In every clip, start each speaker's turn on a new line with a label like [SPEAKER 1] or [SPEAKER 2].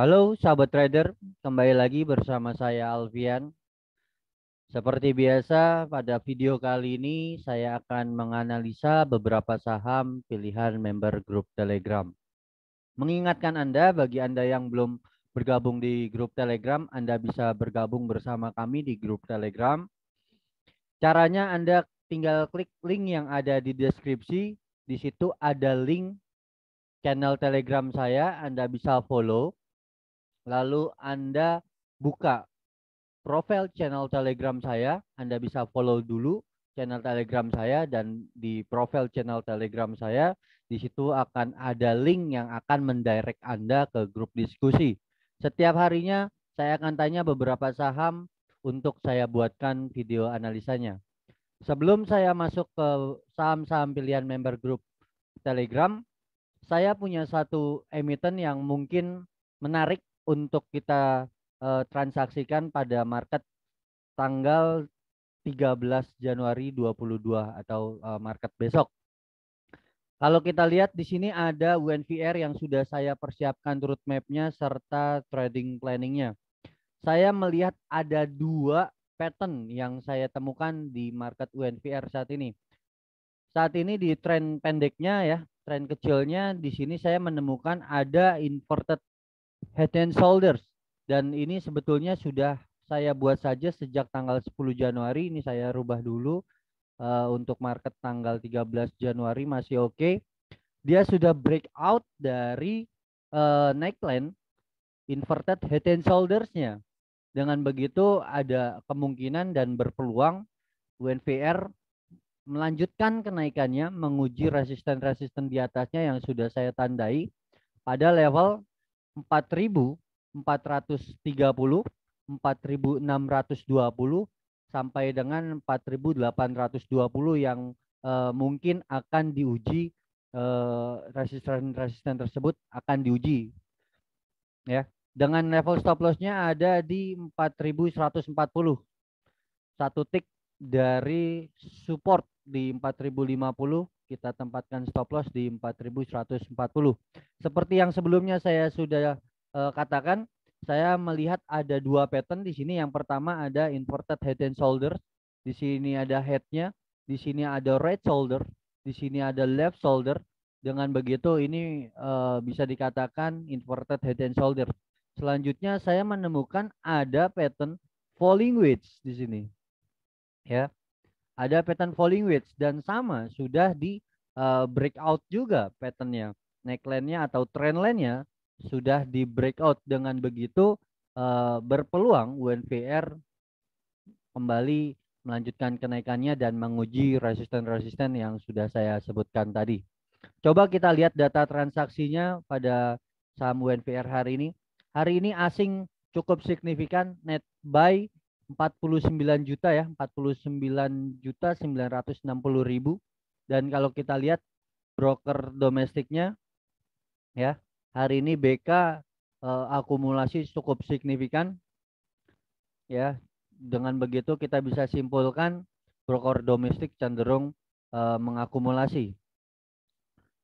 [SPEAKER 1] Halo sahabat trader, kembali lagi bersama saya Alfian. Seperti biasa, pada video kali ini saya akan menganalisa beberapa saham pilihan member grup Telegram. Mengingatkan Anda, bagi Anda yang belum bergabung di grup Telegram, Anda bisa bergabung bersama kami di grup Telegram. Caranya Anda tinggal klik link yang ada di deskripsi. Di situ ada link channel Telegram saya, Anda bisa follow. Lalu Anda buka profil channel Telegram saya, Anda bisa follow dulu channel Telegram saya, dan di profil channel Telegram saya di situ akan ada link yang akan mendirect Anda ke grup diskusi. Setiap harinya saya akan tanya beberapa saham untuk saya buatkan video analisanya. Sebelum saya masuk ke saham-saham pilihan member grup Telegram, saya punya satu emiten yang mungkin menarik untuk kita transaksikan pada market tanggal 13 Januari 2022 atau market besok. Kalau kita lihat di sini ada UNVR yang sudah saya persiapkan roadmap-nya serta trading planning-nya. Saya melihat ada dua pattern yang saya temukan di market UNVR saat ini. Saat ini di tren pendeknya ya, tren kecilnya di sini saya menemukan ada inverted head and shoulders, dan ini sebetulnya sudah saya buat saja sejak tanggal 10 Januari. Ini saya rubah dulu untuk market tanggal 13 Januari masih oke. Dia sudah breakout dari neckline inverted head and shoulders-nya. Dengan begitu ada kemungkinan dan berpeluang UNVR melanjutkan kenaikannya, menguji resisten-resisten di atasnya yang sudah saya tandai pada level 4.430, 4.620 sampai dengan 4.820 yang mungkin akan diuji, resisten-resisten tersebut akan diuji ya. Dengan level stop loss-nya ada di 4.140. Satu tick dari support di 4.050, kita tempatkan stop loss di 4.140. Seperti yang sebelumnya saya sudah katakan, saya melihat ada dua pattern di sini. Yang pertama ada inverted head and shoulder. Di sini ada headnya, di sini ada right shoulder, di sini ada left shoulder. Dengan begitu ini bisa dikatakan inverted head and shoulder. Selanjutnya saya menemukan ada pattern falling wedge di sini. Ya, ada pattern falling wedge dan sama sudah di breakout juga patternnya, neckline-nya atau trendline-nya sudah di breakout. Dengan begitu berpeluang UNVR kembali melanjutkan kenaikannya dan menguji resisten-resisten yang sudah saya sebutkan tadi. Coba kita lihat data transaksinya pada saham UNVR hari ini. Hari ini asing cukup signifikan, net buy 49 juta ya, 49.960.000. Dan kalau kita lihat broker domestiknya ya, hari ini BK akumulasi cukup signifikan ya. Dengan begitu kita bisa simpulkan broker domestik cenderung mengakumulasi.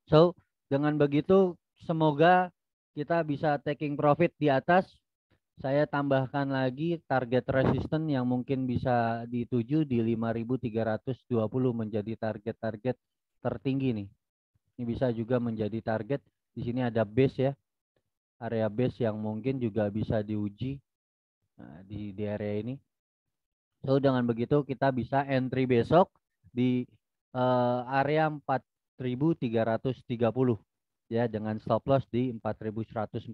[SPEAKER 1] So, dengan begitu semoga kita bisa taking profit di atas. Saya tambahkan lagi target resisten yang mungkin bisa dituju di 5.320 menjadi target-target tertinggi nih. Ini bisa juga menjadi target. Di sini ada base ya, area base yang mungkin juga bisa diuji di area ini. So dengan begitu kita bisa entry besok di area 4.330 ya, dengan stop loss di 4.140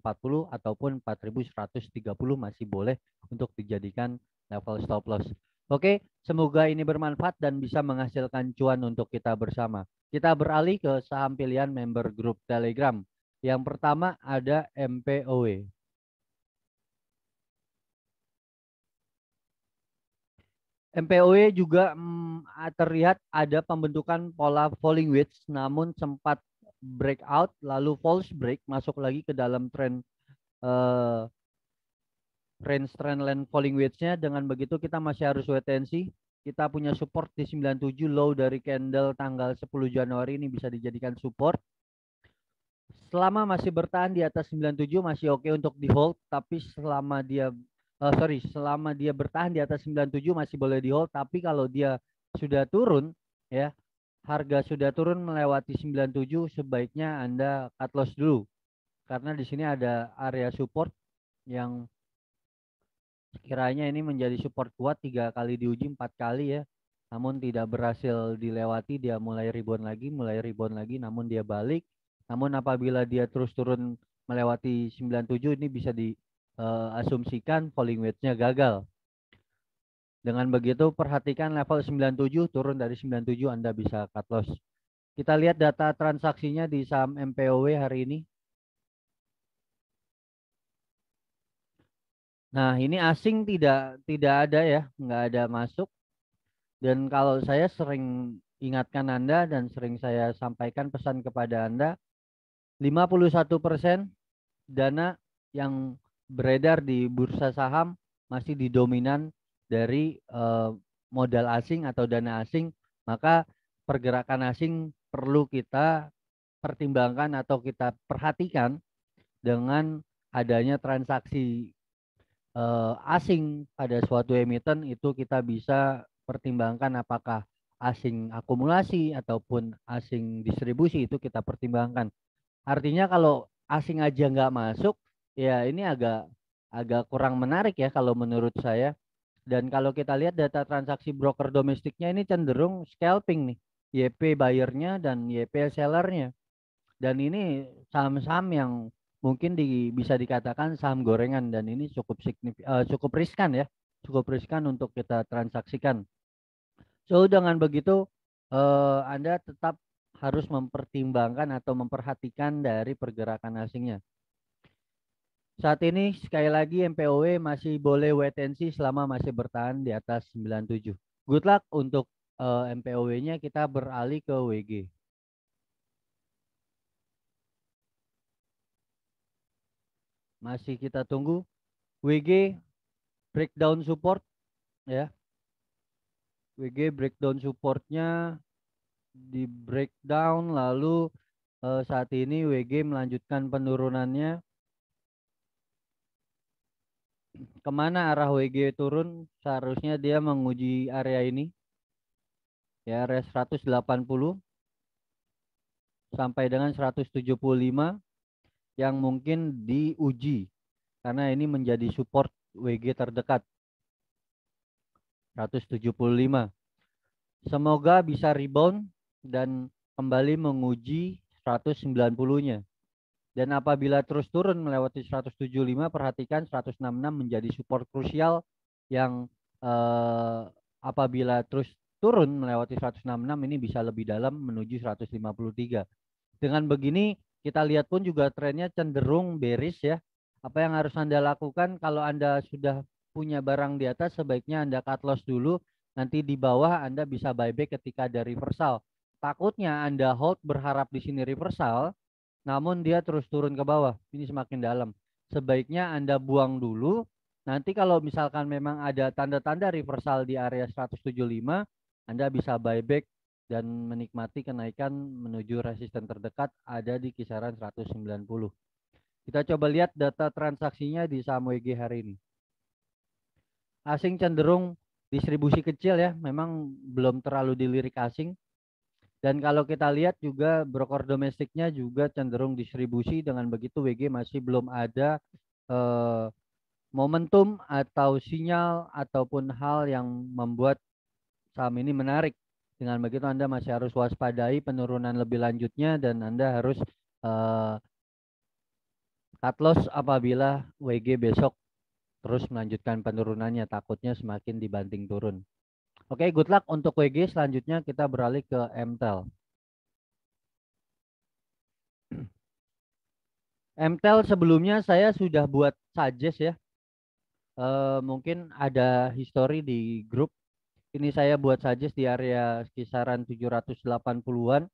[SPEAKER 1] ataupun 4.130 masih boleh untuk dijadikan level stop loss. Oke, semoga ini bermanfaat dan bisa menghasilkan cuan untuk kita bersama. Kita beralih ke saham pilihan member grup Telegram. Yang pertama ada MPOW. MPOW juga terlihat ada pembentukan pola falling wedge, namun sempat breakout lalu false break masuk lagi ke dalam tren range trendline falling wedge-nya. Dengan begitu kita masih harus wait and see. Kita punya support di 97, low dari candle tanggal 10 Januari ini bisa dijadikan support. selama masih bertahan di atas 97 masih oke untuk di hold, tapi selama dia selama dia bertahan di atas 97 masih boleh di hold, tapi kalau dia sudah turun ya, harga sudah turun melewati 97, sebaiknya Anda cut loss dulu. Karena di sini ada area support yang kiranya ini menjadi support kuat, 3 kali diuji, 4 kali ya. Namun tidak berhasil dilewati, dia mulai rebound lagi, namun dia balik. Namun apabila dia terus turun melewati 97, ini bisa diasumsikan falling wedge-nya gagal. Dengan begitu perhatikan level 97, turun dari 97 Anda bisa cut loss. Kita lihat data transaksinya di saham MPOW hari ini. Nah, ini asing tidak ada ya, nggak ada masuk. Dan kalau saya sering ingatkan Anda dan sering saya sampaikan pesan kepada Anda, 51% dana yang beredar di bursa saham masih didominan dari modal asing atau dana asing, maka pergerakan asing perlu kita pertimbangkan atau kita perhatikan dengan adanya transaksi asing pada suatu emiten. Itu kita bisa pertimbangkan apakah asing akumulasi ataupun asing distribusi, itu kita pertimbangkan. Artinya kalau asing aja nggak masuk, ya ini agak agak kurang menarik ya kalau menurut saya. Dan kalau kita lihat data transaksi broker domestiknya ini cenderung scalping nih, YP buyernya dan YP sellernya. Dan ini saham-saham yang mungkin bisa dikatakan saham gorengan, dan ini cukup riskan ya, cukup riskan untuk kita transaksikan. So dengan begitu Anda tetap harus mempertimbangkan atau memperhatikan dari pergerakan asingnya. Saat ini sekali lagi MPOW masih boleh wait and see selama masih bertahan di atas 97. Good luck untuk MPOW-nya. Kita beralih ke WG. Masih kita tunggu WG breakdown support ya. WG breakdown supportnya di breakdown, lalu saat ini WG melanjutkan penurunannya. Kemana arah WG turun? Seharusnya dia menguji area ini ya, area 180 sampai dengan 175 yang mungkin diuji karena ini menjadi support WG terdekat 175. Semoga bisa rebound dan kembali menguji 190-nya. Dan apabila terus turun melewati 175, perhatikan 166 menjadi support krusial yang apabila terus turun melewati 166 ini bisa lebih dalam menuju 153. Dengan begini kita lihat pun juga trennya cenderung bearish ya. Apa yang harus Anda lakukan kalau Anda sudah punya barang di atas, sebaiknya Anda cut loss dulu. Nanti di bawah Anda bisa buyback ketika ada reversal. Takutnya Anda hold berharap di sini reversal, namun dia terus turun ke bawah. Ini semakin dalam. Sebaiknya Anda buang dulu. Nanti kalau misalkan memang ada tanda-tanda reversal di area 175, Anda bisa buyback dan menikmati kenaikan menuju resisten terdekat ada di kisaran 190. Kita coba lihat data transaksinya di saham WG hari ini. Asing cenderung distribusi kecil ya, memang belum terlalu dilirik asing. Dan kalau kita lihat juga broker domestiknya juga cenderung distribusi. Dengan begitu WG masih belum ada momentum atau sinyal ataupun hal yang membuat saham ini menarik. Dengan begitu Anda masih harus waspadai penurunan lebih lanjutnya dan Anda harus cut loss apabila WG besok terus melanjutkan penurunannya, takutnya semakin dibanting turun. Oke, good luck untuk WG. Selanjutnya kita beralih ke MTEL. MTEL sebelumnya saya sudah buat suggest ya. Mungkin ada history di grup. Ini saya buat suggest di area kisaran 780-an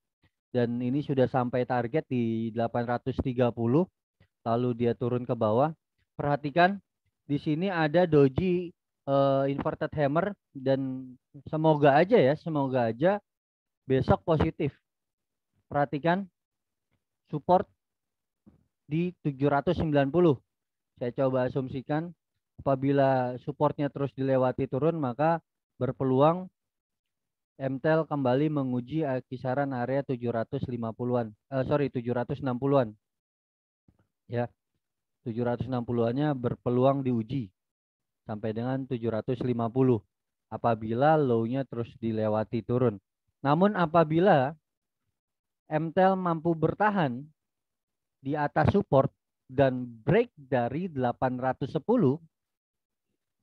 [SPEAKER 1] dan ini sudah sampai target di 830, lalu dia turun ke bawah. Perhatikan di sini ada doji inverted hammer dan semoga aja besok positif. Perhatikan support di 790. Saya coba asumsikan apabila supportnya terus dilewati turun, maka berpeluang MTEL kembali menguji kisaran area 750-an. 760-an. Ya, 760-annya berpeluang diuji sampai dengan 750 apabila low-nya terus dilewati turun. Namun apabila MTEL mampu bertahan di atas support dan break dari 810,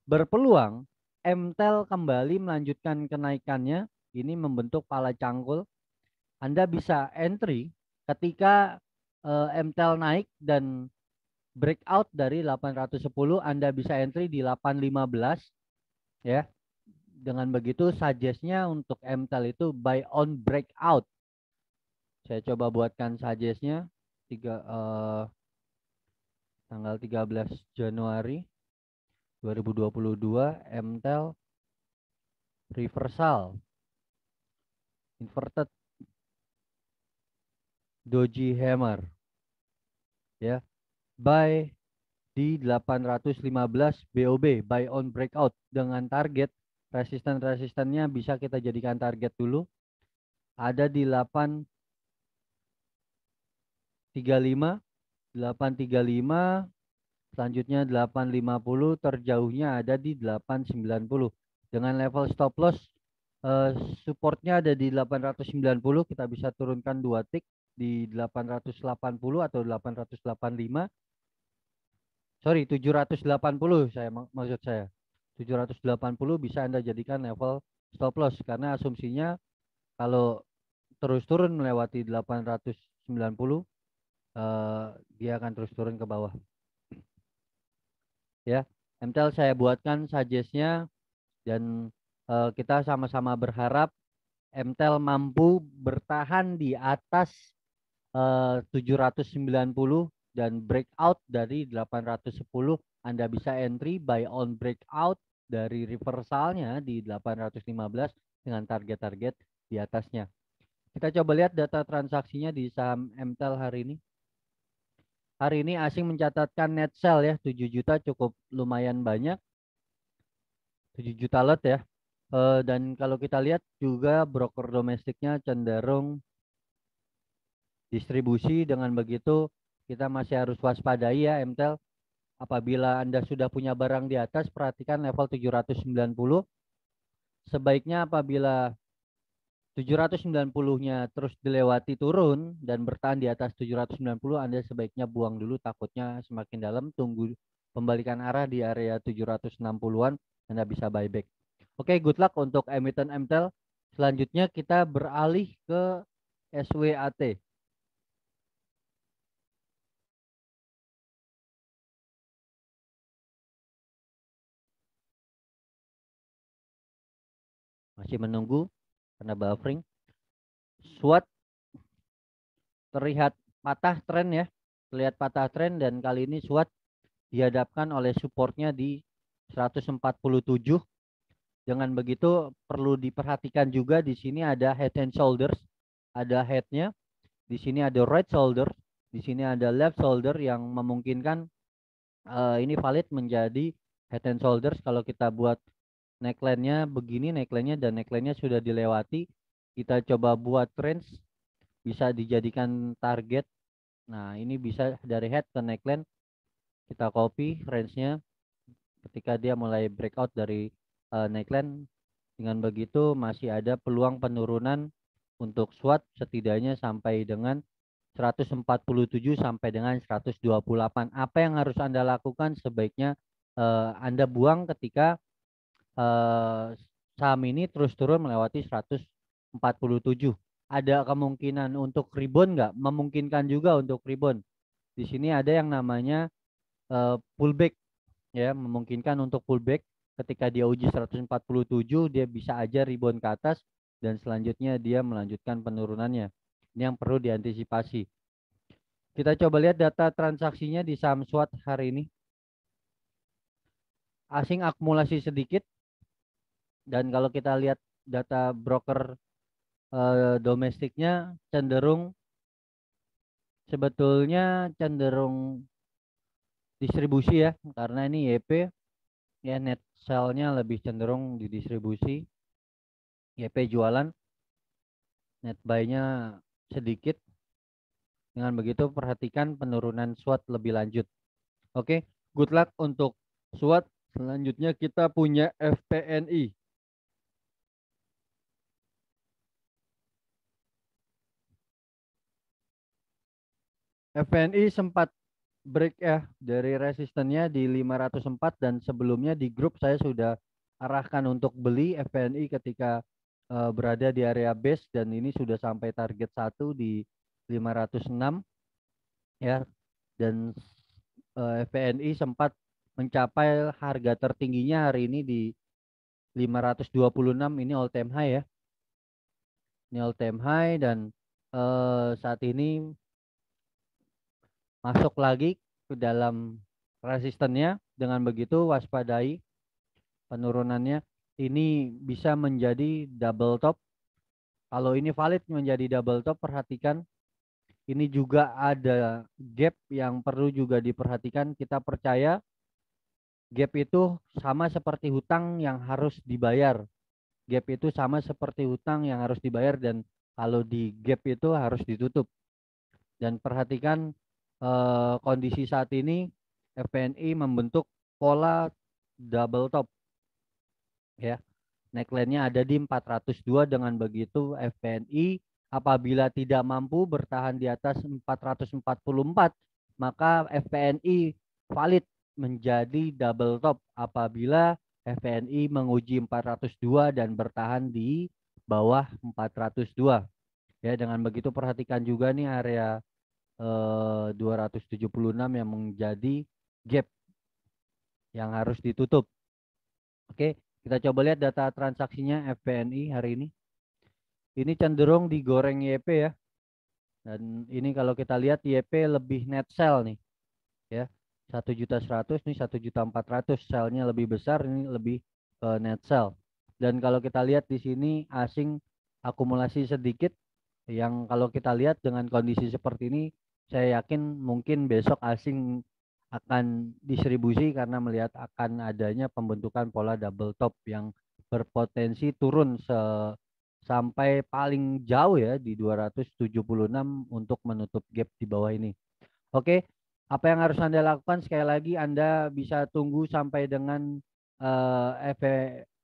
[SPEAKER 1] berpeluang MTEL kembali melanjutkan kenaikannya. Ini membentuk pala cangkul. Anda bisa entry ketika MTEL naik dan breakout dari 810, Anda bisa entry di 815 ya. Dengan begitu suggest-nya untuk MTEL itu buy on breakout. Saya coba buatkan suggest-nya tanggal 13 Januari 2022 MTEL reversal inverted doji hammer ya, buy di 815 BOB, buy on breakout, dengan target resisten-resistennya bisa kita jadikan target dulu ada di 835, selanjutnya 850, terjauhnya ada di 890 dengan level stop loss supportnya ada di 890. Kita bisa turunkan 2 tick di 880 atau 885. Sorry, 780 maksud saya. 780 bisa Anda jadikan level stop loss karena asumsinya kalau terus turun melewati 890 dia akan terus turun ke bawah. Ya, MTEL saya buatkan suggest-nya dan kita sama-sama berharap MTEL mampu bertahan di atas 790 dan breakout dari 810. Anda bisa entry buy on breakout dari reversalnya di 815 dengan target-target di atasnya. Kita coba lihat data transaksinya di saham MTEL hari ini. Hari ini asing mencatatkan net sell ya 7 juta, cukup lumayan banyak. 7 juta lot ya. Dan kalau kita lihat juga broker domestiknya cenderung distribusi. Dengan begitu kita masih harus waspadai ya MTEL. Apabila Anda sudah punya barang di atas, perhatikan level 790. Sebaiknya apabila 790-nya terus dilewati turun dan bertahan di atas 790, Anda sebaiknya buang dulu, takutnya semakin dalam. Tunggu pembalikan arah di area 760-an, Anda bisa buyback. Oke, good luck untuk emiten MTEL. Selanjutnya kita beralih ke SWAT. Masih menunggu karena buffering. SWAT terlihat patah tren ya. Terlihat patah tren dan kali ini SWAT dihadapkan oleh supportnya di 147. Dengan begitu perlu diperhatikan juga di sini ada head and shoulders, ada headnya, di sini ada right shoulder, di sini ada left shoulder yang memungkinkan ini valid menjadi head and shoulders. Kalau kita buat neckline-nya begini, neckline-nya dan neckline-nya sudah dilewati, kita coba buat range, bisa dijadikan target. Nah, ini bisa dari head ke neckline, kita copy range-nya ketika dia mulai breakout dari neckline. Dengan begitu masih ada peluang penurunan untuk SWAT setidaknya sampai dengan 147 sampai dengan 128. Apa yang harus Anda lakukan? Sebaiknya Anda buang ketika saham ini terus turun melewati 147. Ada kemungkinan untuk rebound nggak? Memungkinkan juga untuk rebound. Di sini ada yang namanya pullback ya, memungkinkan untuk pullback. Ketika dia uji 147, dia bisa aja rebound ke atas dan selanjutnya dia melanjutkan penurunannya. Ini yang perlu diantisipasi. Kita coba lihat data transaksinya di saham SWAT hari ini. Asing akumulasi sedikit, dan kalau kita lihat data broker domestiknya cenderung sebetulnya cenderung distribusi ya, karena ini YP ya, net sell-nya lebih cenderung di distribusi, YP jualan, net buy-nya sedikit. Dengan begitu perhatikan penurunan SWOT lebih lanjut. Oke, good luck untuk SWOT. Selanjutnya kita punya FPNI. FPNI sempat break ya dari resistennya di 504, dan sebelumnya di grup saya sudah arahkan untuk beli FPNI ketika berada di area base, dan ini sudah sampai target 1 di 506 ya, dan FPNI sempat mencapai harga tertingginya hari ini di 526, ini all time high ya. Ini all time high, dan saat ini masuk lagi ke dalam resistennya. Dengan begitu waspadai penurunannya. Ini bisa menjadi double top. Kalau ini valid menjadi double top, perhatikan ini juga ada gap yang perlu juga diperhatikan. Kita percaya gap itu sama seperti hutang yang harus dibayar. Gap itu sama seperti hutang yang harus dibayar, dan kalau di gap itu harus ditutup. Dan perhatikan kondisi saat ini FPNI membentuk pola double top ya. Neckline-nya ada di 402. Dengan begitu FPNI apabila tidak mampu bertahan di atas 444, maka FPNI valid menjadi double top apabila FPNI menguji 402 dan bertahan di bawah 402 ya. Dengan begitu perhatikan juga nih area 276 yang menjadi gap yang harus ditutup. Oke, kita coba lihat data transaksinya FPNI hari ini. Ini cenderung digoreng YP ya. Dan ini kalau kita lihat YP lebih net sell nih ya. 1.100.000 nih, 1.400.000, sell-nya lebih besar, ini lebih net sell. Dan kalau kita lihat di sini asing akumulasi sedikit, yang kalau kita lihat dengan kondisi seperti ini saya yakin mungkin besok asing akan distribusi karena melihat akan adanya pembentukan pola double top yang berpotensi turun sampai paling jauh ya di 276 untuk menutup gap di bawah ini. Oke, apa yang harus Anda lakukan? Sekali lagi Anda bisa tunggu sampai dengan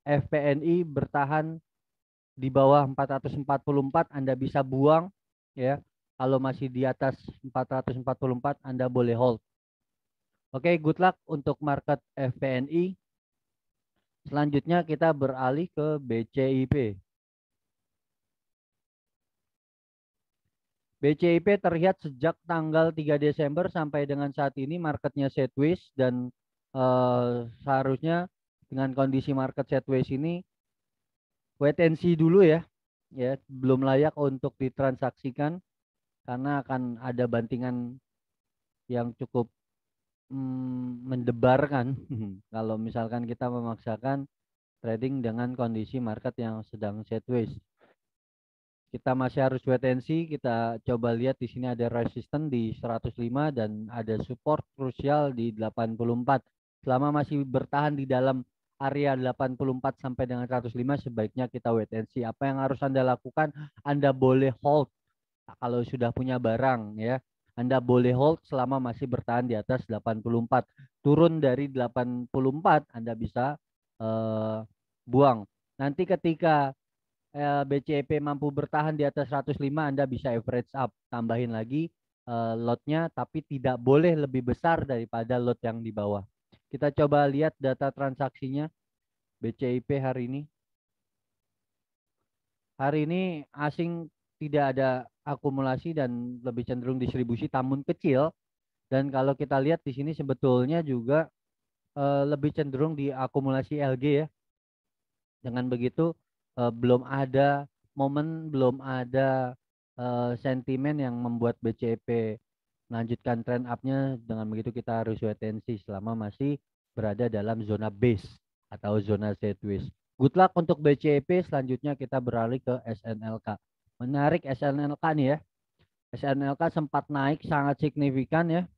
[SPEAKER 1] FPNI bertahan di bawah 444, Anda bisa buang ya. Kalau masih di atas 444, Anda boleh hold. Oke, good luck untuk market FPNI. Selanjutnya kita beralih ke BCIP. BCIP terlihat sejak tanggal 3 Desember sampai dengan saat ini marketnya sideways, dan seharusnya dengan kondisi market sideways ini wait and see dulu ya. Ya, belum layak untuk ditransaksikan karena akan ada bantingan yang cukup mendebarkan kalau misalkan kita memaksakan trading dengan kondisi market yang sedang sideways. Kita masih harus wait and see. Kita coba lihat di sini ada resisten di 105 dan ada support krusial di 84. Selama masih bertahan di dalam area 84 sampai dengan 105, sebaiknya kita wait and see. Apa yang harus Anda lakukan? Anda boleh hold kalau sudah punya barang ya. Anda boleh hold selama masih bertahan di atas 84. Turun dari 84, Anda bisa buang. Nanti ketika BCP mampu bertahan di atas 105, Anda bisa average up, tambahin lagi lotnya, tapi tidak boleh lebih besar daripada lot yang di bawah. Kita coba lihat data transaksinya BCIP hari ini. Hari ini asing tidak ada akumulasi dan lebih cenderung distribusi, namun kecil. Dan kalau kita lihat di sini sebetulnya juga lebih cenderung di akumulasi LG ya. Dengan begitu belum ada momen, belum ada sentimen yang membuat BCP melanjutkan trend up-nya. Dengan begitu kita harus wait and see selama masih berada dalam zona base atau zona sideways. Good luck untuk BCP. Selanjutnya kita beralih ke SNLK. Menarik SNLK nih ya. SNLK sempat naik sangat signifikan ya,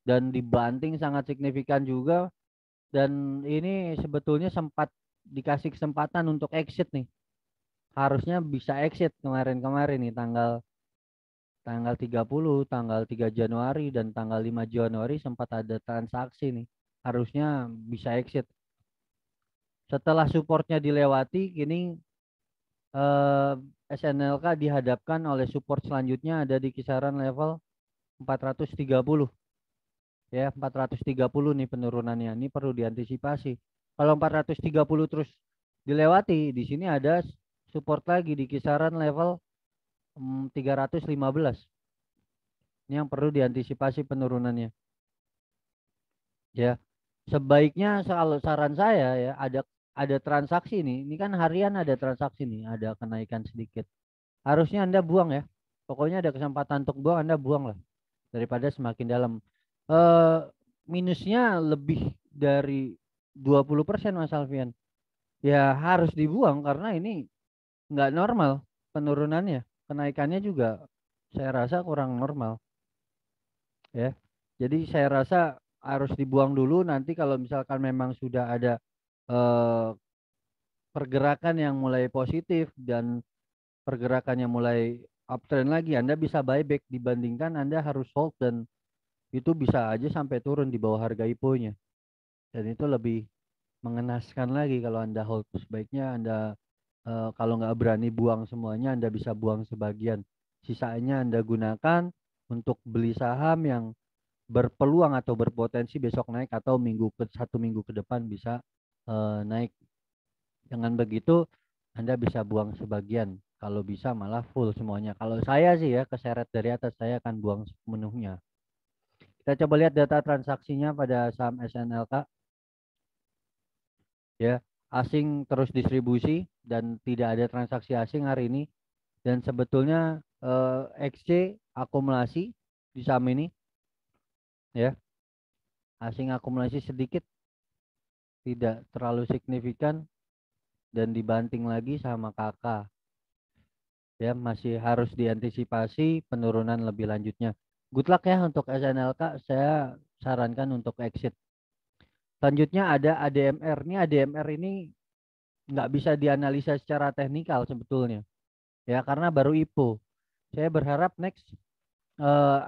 [SPEAKER 1] dan dibanting sangat signifikan juga, dan ini sebetulnya sempat dikasih kesempatan untuk exit nih. Harusnya bisa exit kemarin-kemarin nih, tanggal tanggal 30, tanggal 3 Januari dan tanggal 5 Januari sempat ada transaksi nih. Harusnya bisa exit. Setelah supportnya dilewati, kini eh, SNLK dihadapkan oleh support selanjutnya ada di kisaran level 430. Ya, 430 nih penurunannya. Ini perlu diantisipasi. Kalau 430 terus dilewati, di sini ada support lagi di kisaran level 315. Ini yang perlu diantisipasi penurunannya. Ya, sebaiknya kalau saran saya ya, ada transaksi nih. Ini kan harian ada transaksi nih, ada kenaikan sedikit. Harusnya Anda buang ya. Pokoknya ada kesempatan untuk buang, Anda buang lah daripada semakin dalam. Eh Minusnya lebih dari 20% Mas Alfian. Ya harus dibuang karena ini nggak normal penurunannya. Kenaikannya juga saya rasa kurang normal ya. Jadi saya rasa harus dibuang dulu, nanti kalau misalkan memang sudah ada eh, pergerakan yang mulai positif dan pergerakan yang mulai uptrend lagi, Anda bisa buyback dibandingkan Anda harus hold, dan itu bisa aja sampai turun di bawah harga IPO-nya. Dan itu lebih mengenaskan lagi kalau Anda hold. Sebaiknya Anda kalau nggak berani buang semuanya, Anda bisa buang sebagian. Sisanya Anda gunakan untuk beli saham yang berpeluang atau berpotensi besok naik atau satu minggu ke depan bisa naik. Dengan begitu Anda bisa buang sebagian. Kalau bisa malah full semuanya. Kalau saya sih ya, keseret dari atas, saya akan buang sepenuhnya. Kita coba lihat data transaksinya pada saham SNLK. Ya, asing terus distribusi dan tidak ada transaksi asing hari ini, dan sebetulnya XC akumulasi di saham ini ya, asing akumulasi sedikit, tidak terlalu signifikan, dan dibanting lagi sama kakak ya, masih harus diantisipasi penurunan lebih lanjutnya. Good luck ya untuk SNLK, saya sarankan untuk exit. Selanjutnya ada ADMR. Ini ADMR ini nggak bisa dianalisa secara teknikal sebetulnya ya, karena baru IPO. Saya berharap next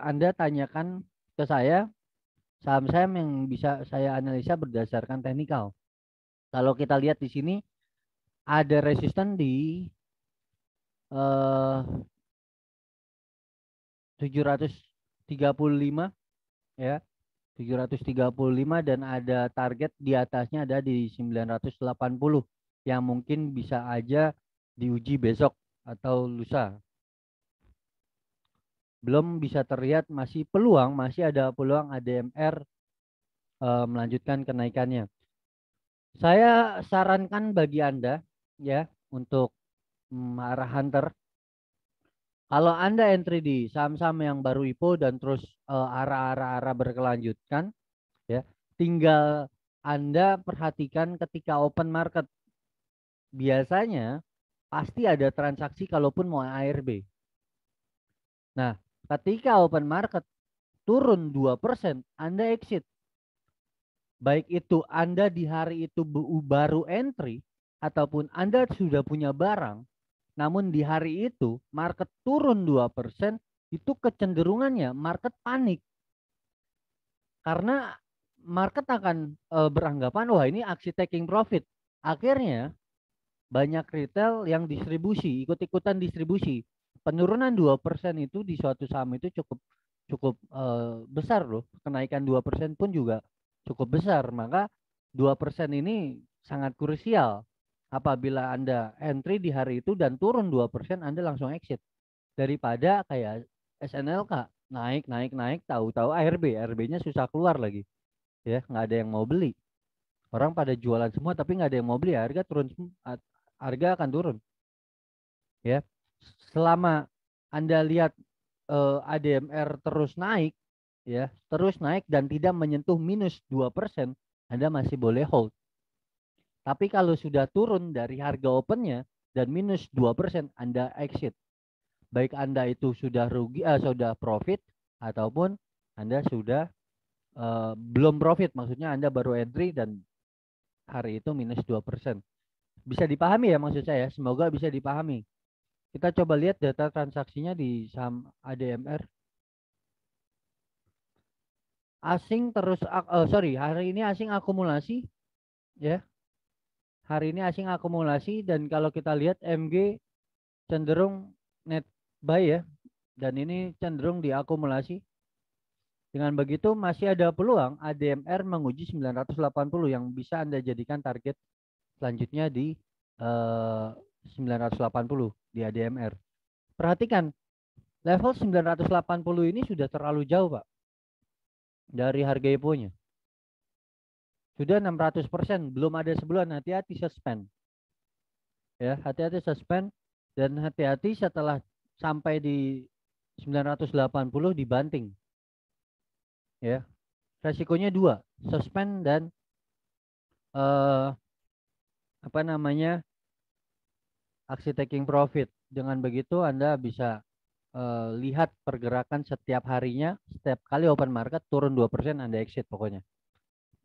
[SPEAKER 1] Anda tanyakan ke saya saham-saham yang bisa saya analisa berdasarkan teknikal. Kalau kita lihat di sini ada resisten di 735 ya, 735, dan ada target di atasnya ada di 980 yang mungkin bisa aja diuji besok atau lusa. Belum bisa terlihat, masih ada peluang ADMR melanjutkan kenaikannya. Saya sarankan bagi Anda ya untuk arah hunter. Kalau Anda entry di saham-saham yang baru IPO dan terus arah berkelanjutkan ya, tinggal Anda perhatikan ketika open market. Biasanya pasti ada transaksi kalaupun mau ARB. Nah, ketika open market turun 2%, Anda exit. Baik itu Anda di hari itu baru entry ataupun Anda sudah punya barang, namun di hari itu market turun 2%, itu kecenderungannya market panik. Karena market akan beranggapan, wah ini aksi taking profit. Akhirnya banyak retail yang distribusi, ikut-ikutan distribusi. Penurunan 2% itu di suatu saham itu cukup cukup besar loh. Kenaikan 2% pun juga cukup besar. Maka 2% ini sangat krusial. Apabila Anda entry di hari itu dan turun 2%, Anda langsung exit. Daripada kayak SNLK naik, tahu-tahu ARB-nya susah keluar lagi. Ya, nggak ada yang mau beli. Orang pada jualan semua tapi nggak ada yang mau beli, harga turun, harga akan turun. Ya, selama Anda lihat ADMR terus naik, ya, terus naik dan tidak menyentuh minus 2%, Anda masih boleh hold. Tapi kalau sudah turun dari harga opennya dan minus 2%, Anda exit. Baik Anda itu sudah rugi, sudah profit, ataupun Anda sudah belum profit, maksudnya Anda baru entry dan hari itu minus 2%. Bisa dipahami ya maksud saya? Semoga bisa dipahami. Kita coba lihat data transaksinya di saham ADMR. Asing terus, hari ini asing akumulasi, ya. Hari ini asing akumulasi dan kalau kita lihat MG cenderung net buy ya, dan ini cenderung diakumulasi. Dengan begitu masih ada peluang ADMR menguji 980 yang bisa Anda jadikan target selanjutnya di 980 di ADMR. Perhatikan, level 980 ini sudah terlalu jauh, Pak, dari harga IPO-nya. Sudah 600%, belum ada sebulan, hati-hati suspend. Ya, hati-hati suspend dan hati-hati setelah sampai di 980 dibanting. Ya. Resikonya dua, suspend dan aksi taking profit. Dengan begitu Anda bisa lihat pergerakan setiap harinya, setiap kali open market turun 2% Anda exit pokoknya.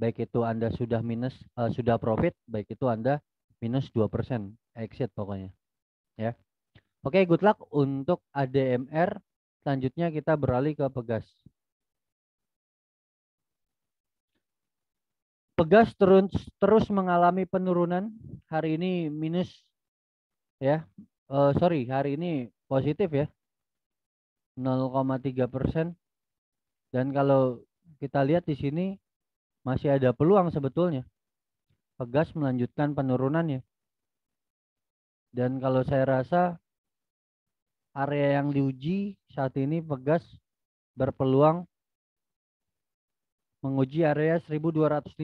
[SPEAKER 1] Baik itu Anda sudah minus, sudah profit, baik itu Anda minus 2% exit pokoknya. Ya. Oke, good luck untuk ADMR. Selanjutnya kita beralih ke Pegas. Pegas terus mengalami penurunan. Hari ini minus ya. Hari ini positif ya. 0,3%. Dan kalau kita lihat di sini masih ada peluang sebetulnya. Pegas melanjutkan penurunannya. Dan kalau saya rasa area yang diuji saat ini Pegas berpeluang menguji area 1250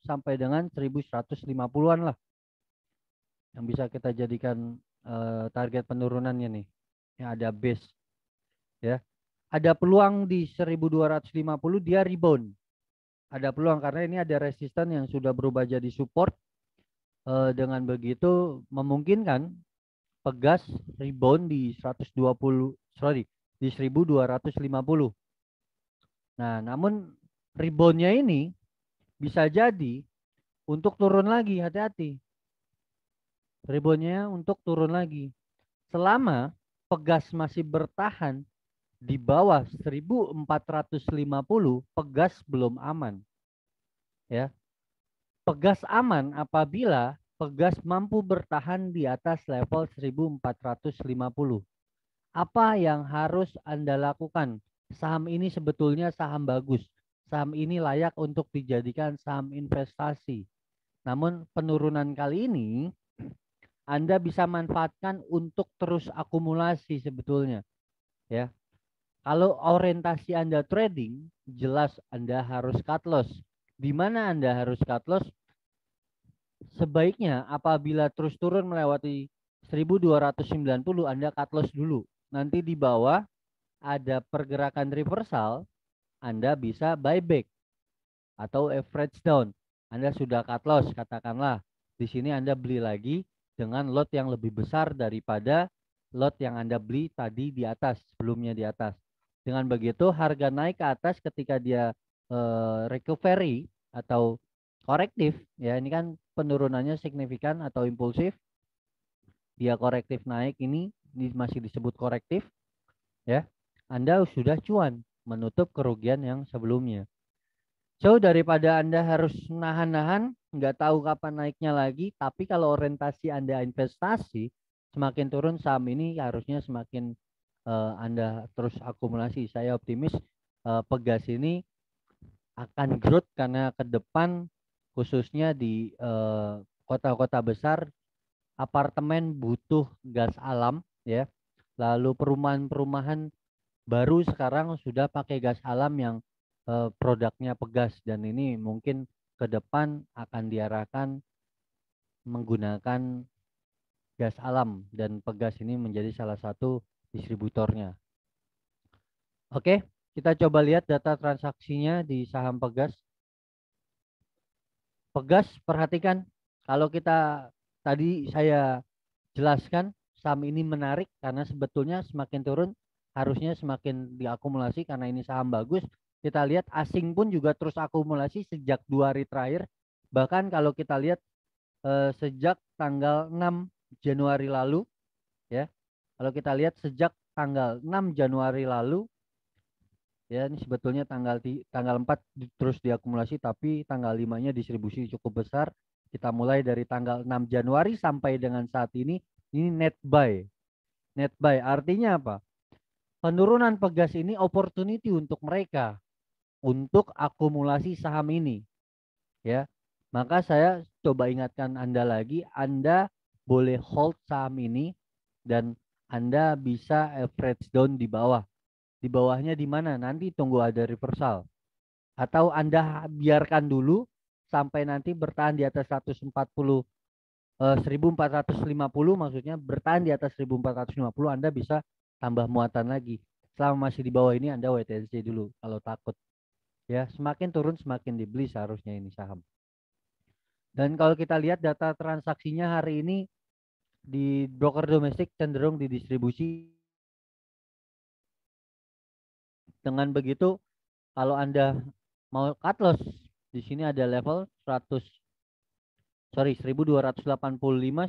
[SPEAKER 1] sampai dengan 1150-an lah. Yang bisa kita jadikan target penurunannya nih. Yang ada base. Ya. Ada peluang di 1250 dia rebound. Ada peluang karena ini ada resisten yang sudah berubah jadi support. Dengan begitu memungkinkan Pegas rebound di 1250. Nah, namun reboundnya ini bisa jadi untuk turun lagi, hati-hati. Reboundnya untuk turun lagi. Selama Pegas masih bertahan di bawah 1450, Pegas belum aman. Ya. Pegas aman apabila Pegas mampu bertahan di atas level 1450. Apa yang harus Anda lakukan? Saham ini sebetulnya saham bagus. Saham ini layak untuk dijadikan saham investasi. Namun penurunan kali ini Anda bisa manfaatkan untuk terus akumulasi sebetulnya. Ya. Kalau orientasi Anda trading, jelas Anda harus cut loss. Di mana Anda harus cut loss? Sebaiknya apabila terus turun melewati 1290 Anda cut loss dulu. Nanti di bawah ada pergerakan reversal, Anda bisa buyback atau average down. Anda sudah cut loss, katakanlah di sini Anda beli lagi dengan lot yang lebih besar daripada lot yang Anda beli tadi di atas, sebelumnya di atas. Dengan begitu harga naik ke atas ketika dia recovery atau korektif, ya ini kan penurunannya signifikan atau impulsif. Dia korektif naik ini masih disebut korektif, ya. Anda sudah cuan menutup kerugian yang sebelumnya. So daripada Anda harus nahan-nahan, nggak tahu kapan naiknya lagi, tapi kalau orientasi Anda investasi, semakin turun saham ini harusnya semakin Anda terus akumulasi. Saya optimis Pegas ini akan growth karena ke depan khususnya di kota-kota besar apartemen butuh gas alam ya. Lalu perumahan-perumahan baru sekarang sudah pakai gas alam yang produknya Pegas dan ini mungkin ke depan akan diarahkan menggunakan gas alam dan Pegas ini menjadi salah satu distributornya. Oke, kita coba lihat data transaksinya di saham Pegas. Pegas, perhatikan kalau kita tadi saya jelaskan saham ini menarik karena sebetulnya semakin turun harusnya semakin diakumulasi karena ini saham bagus. Kita lihat asing pun juga terus akumulasi sejak 2 hari terakhir. Bahkan kalau kita lihat sejak tanggal 6 Januari lalu, ya. Kalau kita lihat sejak tanggal 6 Januari lalu, ya ini sebetulnya tanggal 4 terus diakumulasi, tapi tanggal 5-nya distribusi cukup besar. Kita mulai dari tanggal 6 Januari sampai dengan saat ini net buy. Net buy artinya apa? Penurunan pegas ini opportunity untuk mereka untuk akumulasi saham ini, ya. Maka saya coba ingatkan Anda lagi, Anda boleh hold saham ini dan Anda bisa average down di bawah. Di bawahnya di mana? Nanti tunggu ada reversal. Atau Anda biarkan dulu sampai nanti bertahan di atas 140 1450, maksudnya bertahan di atas 1450, Anda bisa tambah muatan lagi. Selama masih di bawah ini Anda wait and see dulu kalau takut. Ya, semakin turun semakin dibeli seharusnya ini saham. Dan kalau kita lihat data transaksinya hari ini di broker domestik cenderung didistribusi. Dengan begitu, kalau Anda mau cut loss, di sini ada level 1285, 1880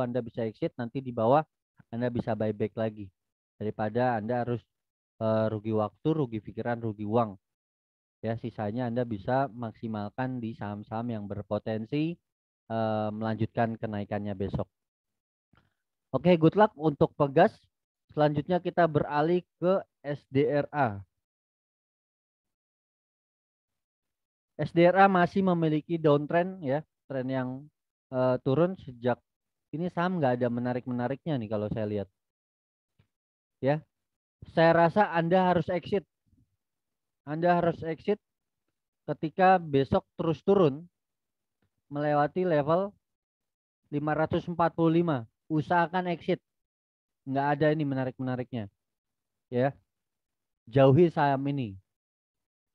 [SPEAKER 1] Anda bisa exit, nanti di bawah Anda bisa buyback lagi. Daripada Anda harus rugi waktu, rugi pikiran, rugi uang. Ya, sisanya Anda bisa maksimalkan di saham-saham yang berpotensi melanjutkan kenaikannya besok. Oke, good luck untuk pegas. Selanjutnya kita beralih ke SDRA. SDRA masih memiliki downtrend, ya, tren yang turun sejak ini saham nggak ada menarik-menariknya nih kalau saya lihat. Ya, saya rasa Anda harus exit. Anda harus exit ketika besok terus turun melewati level 545. Usahakan exit. Nggak ada ini menarik-menariknya. Ya, jauhi saham ini.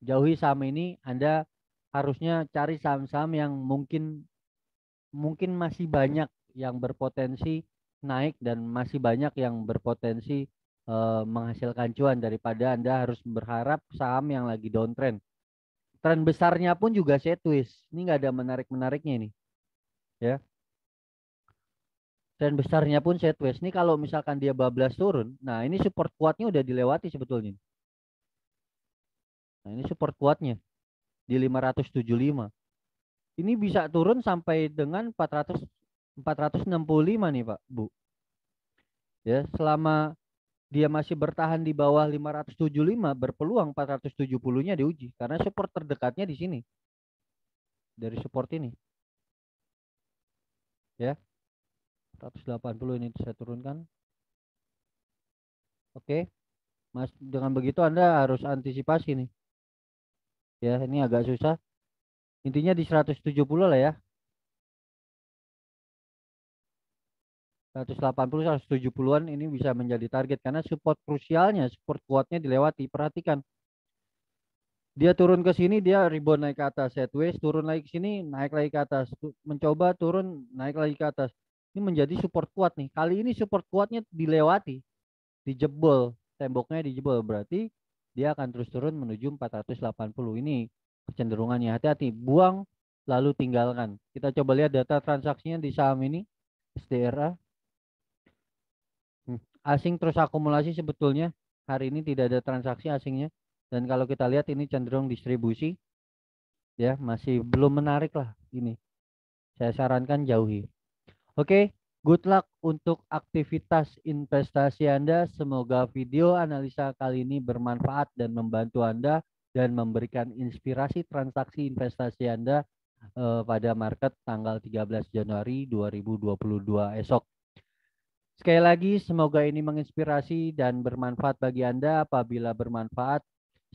[SPEAKER 1] Jauhi saham ini, Anda harusnya cari saham-saham yang mungkin masih banyak yang berpotensi naik dan masih banyak yang berpotensi menghasilkan cuan daripada Anda harus berharap saham yang lagi downtrend. Tren besarnya pun juga sideways. Ini nggak ada menarik-menariknya ini. Ya. Tren besarnya pun sideways. Ini kalau misalkan dia bablas turun, nah ini support kuatnya udah dilewati sebetulnya. Nah, ini support kuatnya di 575. Ini bisa turun sampai dengan 465 nih Pak, Bu. Ya, selama dia masih bertahan di bawah 575, berpeluang 470-nya diuji karena support terdekatnya di sini. Dari support ini. Ya. 180 ini saya turunkan. Oke. Mas, dengan begitu Anda harus antisipasi nih. Ya, ini agak susah. Intinya di 170 lah ya. 180, 170-an ini bisa menjadi target karena support krusialnya, support kuatnya dilewati. Perhatikan. Dia turun ke sini, dia rebound naik ke atas, sideways, turun lagi ke sini, naik lagi ke atas, mencoba turun, naik lagi ke atas. Ini menjadi support kuat nih. Kali ini support kuatnya dilewati, dijebol, temboknya dijebol, berarti dia akan terus turun menuju 480. Ini kecenderungannya, hati-hati, buang lalu tinggalkan. Kita coba lihat data transaksinya di saham ini, SDRA. Asing terus akumulasi sebetulnya, hari ini tidak ada transaksi asingnya. Dan kalau kita lihat ini cenderung distribusi, ya masih belum menarik lah ini. Saya sarankan jauhi. Oke, good luck untuk aktivitas investasi Anda. Semoga video analisa kali ini bermanfaat dan membantu Anda dan memberikan inspirasi transaksi investasi Anda pada market tanggal 13 Januari 2022 esok. Sekali lagi, semoga ini menginspirasi dan bermanfaat bagi Anda. Apabila bermanfaat,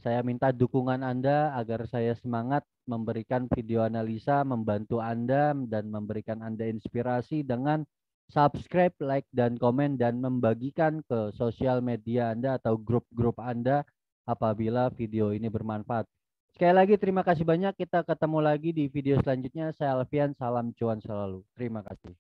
[SPEAKER 1] saya minta dukungan Anda agar saya semangat memberikan video analisa, membantu Anda dan memberikan Anda inspirasi dengan subscribe, like, dan komen, dan membagikan ke sosial media Anda atau grup-grup Anda apabila video ini bermanfaat. Sekali lagi, terima kasih banyak. Kita ketemu lagi di video selanjutnya. Saya Alfian, salam cuan selalu. Terima kasih.